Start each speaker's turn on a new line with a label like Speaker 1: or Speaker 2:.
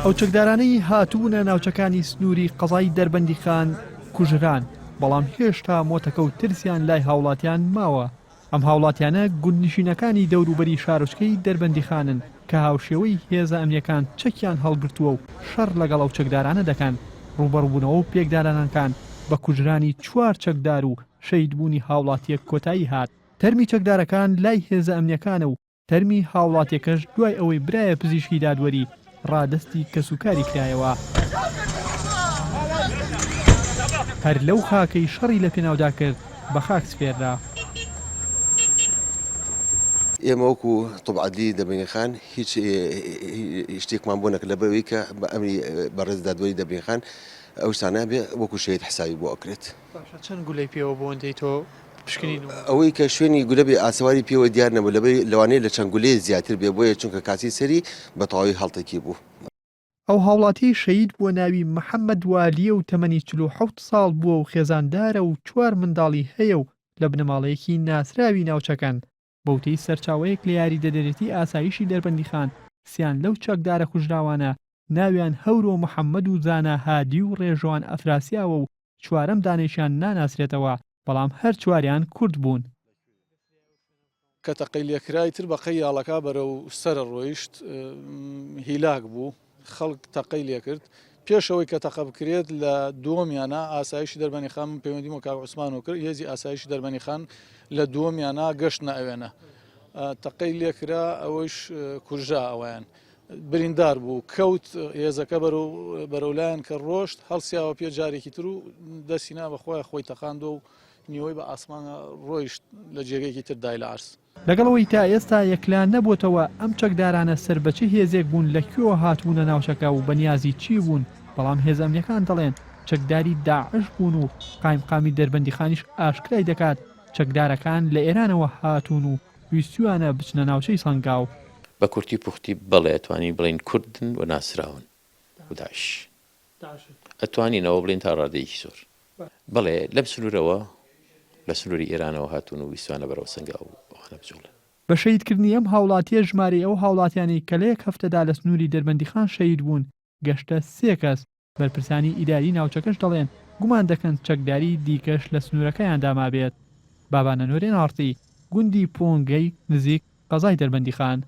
Speaker 1: ئەو چەکدارانەی هاتوونە ناوچەکانی سنووری قەزای دەربەندی خان کوژران، بەڵام هێشتا مۆتەکە و ترسیان لای هاوڵاتیان ماوە. ئەم هاوڵاتیانە گوندنشینەکانی دەوروبەری شارۆچکەی دەربەندی خانن کە هاوشێوەی هێزە ئەمنیەکان چەکیان هەڵگرتووە و شەڕ لەگەڵ ئەو چەکدارانە دەکەن. ڕوبەڕووبوونەوە و پێکدارانەکان بە کوژرانی 4 چەکدار و شەیدبوونی هاوڵاتیەک کۆتایی هات. تەرمی چەکدارەکان لای هێزە ئەمنیەکانە و تەرمی هاوڵاتیەکەش دوای ئەوەی برایە پزیشکی دادوەری ڕادستی کەسوکاری کرایەوە. هەر لەو خاکەی شەڕی لە پێناودا کرد بە خاک سپێررا.
Speaker 2: ئێمە وەکو تۆبعەدلی دەربەندی خان هیچ شتێکمان بۆ نەکرد لەبەرەوەی کە بە ئەمری بەڕێز دادوەری دەربەندی خان ئەو شتانە بێ وەکو شەهید حسابی بۆ ئەکرێت.
Speaker 1: چەند گولەی پێوە بۆ ئەوەندەی تۆ پشکنین؟
Speaker 2: ئەوەی کە شوێنی گولە بێ ئاسەواری پێوە دیار نەبوو لەبەر لەوانەیە لە چەند گولەی زیاتر بێ بۆیە چونکە کاسی سەری بە تەواوی هەڵتەکی بوو.
Speaker 1: ئەو هاوڵاتی شەهید بووە ناوی محەممەد والیە و تەمەنی 47 ساڵ بووە و خێزاندارە و 4 منداڵی هەیە و لە بنەماڵەیەکی ناسراوی ناوچەکەن. بەوتەی سەرچاوەیەک لە یاریدەدەرێتی ئاسایشی دەربەندی خان سیان لەو چەکدارە کوژراوانە ناویان هەورۆ محەممەد و زانا هادی و ڕێژوان ئەفراسیاوە و 4ەم دانێشیان ناناسرێتەوە، بەڵام هەر 4یان کورد بوون.
Speaker 3: کە تەقەیلێکرای تر بە قەیاڵەکە بەرەو سەرە ڕۆیشت هیلاک بوو، خەڵک تەقەی لێ کرد. پێشەوەی کە تەقە بکرێت لە دووەمیانە ئاسایشی دەربەندی خان پەیوەندیم و کاک عوسمان و کرد هێزی ئاسایشی دەربەندی خان لە دووەمیانە گەشتنە ئەوێنە تەقەی لێکرا ئەوەش کوژرا ئەویان بریندار بوو کەوت هێزەکە بەرەولایەن کە ڕۆشت هەڵسیاوە پێ جارێکی تر و دەستینا بەخۆی خۆی تەقاندۆ و نیوەی بە ئاسمانە ڕۆیشت لە جێگەیەکی تر دای لە عرس.
Speaker 1: لەگەڵەوەی تا ئێستا یەکلان نەبووتەوە ئەم چەکدارانە سربەچی هێزێک بوون لەکوێوە هاتوونە ناوچەکە و بەنیازی چی بوون، بەڵام هێزە ئەمنیەکان دەڵێن چەکداری داعش بوون و قایمقامی دەربەندی خانیش ئاشکرای دەکات چەکدارەکان لە ئێرانەوە هاتوون و ویستوانە بچنە ناوچەی سەنگاو.
Speaker 4: بە کورتی پوختی بەڵێ ئەتوانی بڵین کوردن و ناسراون و داعش ئەتوانینەوە بڵین تا ڕادەیەکی زۆر بەڵێ لەم سنوورەوە لە سنووری ئێرانەوە هاتوون و ویستوانە بەرەو سەنگاو ئەوانە بجوڵە.
Speaker 1: بە شەیدکردنی ئەم هاوڵاتیە ژمارەی ئەو هاوڵاتیانی کە لە یەک هەفتەدا لە سنووری دەربەندی خان شەید بوون گەشتە 3 کەس. بەرپرسانی ئیداری ناوچەکەش دەڵێن گومان دەکەن چەکداری دیکەش لە سنوورەکەیان داما بێت. بابانە نوورێن ئارتی گوندی پۆنگەی نزیک قەزای دەربەندی خان.